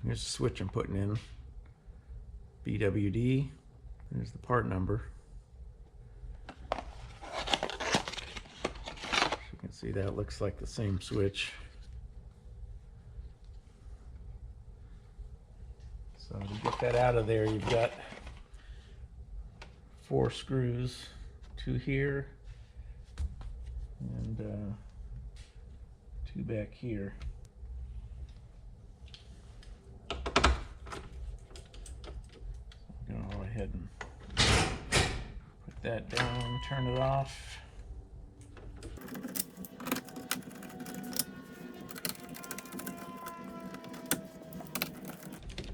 Here's the switch I'm putting in. BWD. There's the part number. As you can see, that looks like the same switch. So to get that out of there, you've got 4 screws, 2 here and 2 back here. I'm going to go ahead and put that down, turn it off.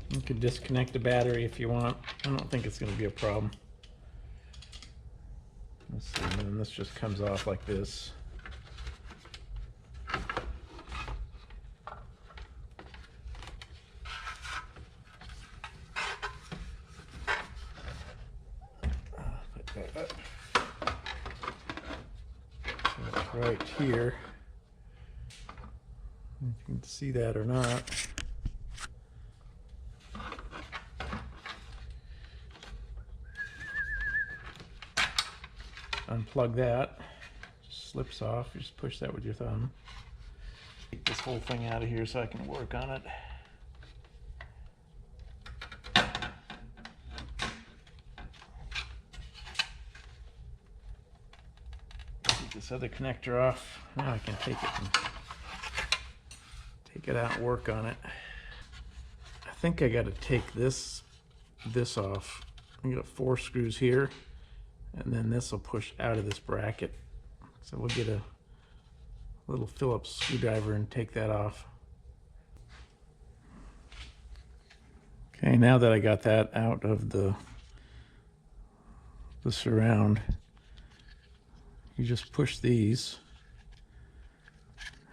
You can disconnect the battery if you want. I don't think it's going to be a problem. Let's see, and then this just comes off like this. Put that up. So it's right here. If you can see that or not. Unplug that, just slips off, you just push that with your thumb. Take this whole thing out of here so I can work on it. Take this other connector off. Now I can take it out and work on it. I think I got to take this off. I got 4 screws here. And then this will push out of this bracket. So we'll get a little Phillips screwdriver and take that off. Okay, now that I got that out of the surround, you just push these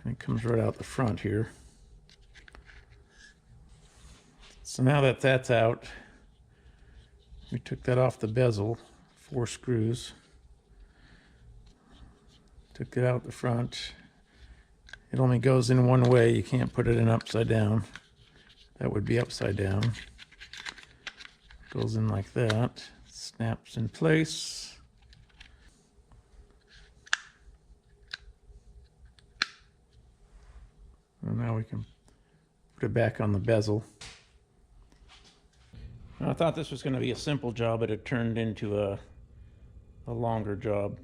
and it comes right out the front here. So now that that's out, we took that off the bezel. 4 screws. Took it out the front. It only goes in one way. You can't put it in upside down. That would be upside down. Goes in like that. Snaps in place. And now we can put it back on the bezel. Now, I thought this was going to be a simple job, but it turned into a longer job.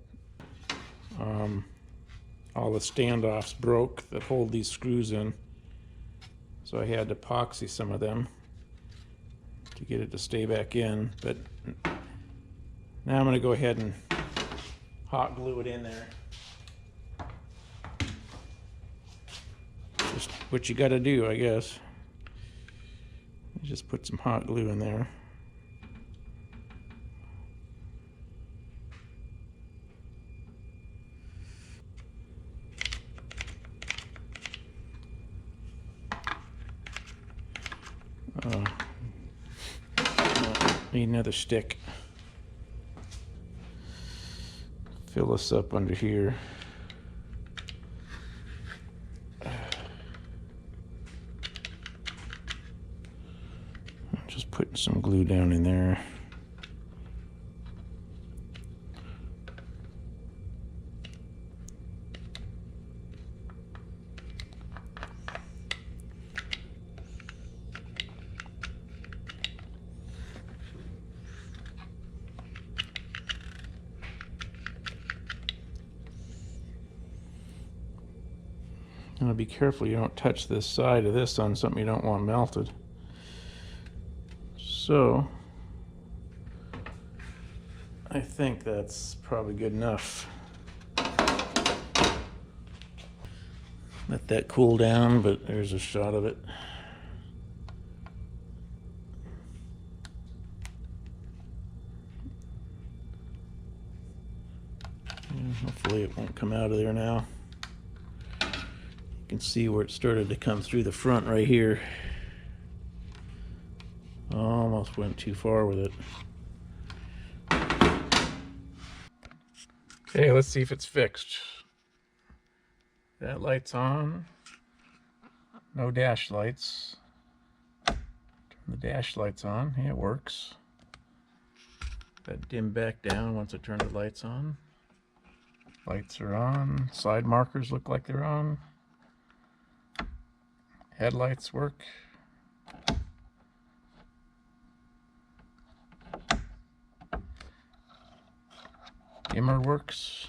All the standoffs broke that hold these screws in, so I had to epoxy some of them to get it to stay back in. But now I'm going to go ahead and hot glue it in there. Just what you got to do, I guess. Just put some hot glue in there. Need another stick. Fill this up under here. Just putting some glue down in there. Now be careful you don't touch this side of this on something you don't want melted. So I think that's probably good enough. Let that cool down, but there's a shot of it. And hopefully it won't come out of there now. You can see where it started to come through the front right here. Almost went too far with it. Okay, let's see if it's fixed. That light's on. No dash lights. The dash light's on. Yeah, it works. That dim back down once I turn the lights on. Lights are on. Side markers look like they're on. Headlights work. Dimmer works.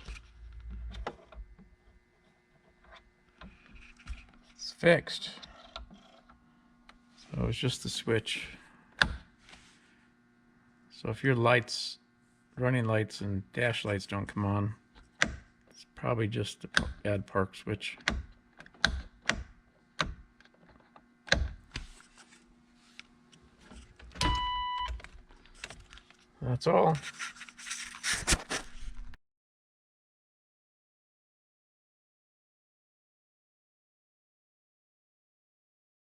It's fixed. So it's just the switch. So if your lights, running lights and dash lights don't come on, it's probably just the bad park switch. That's all.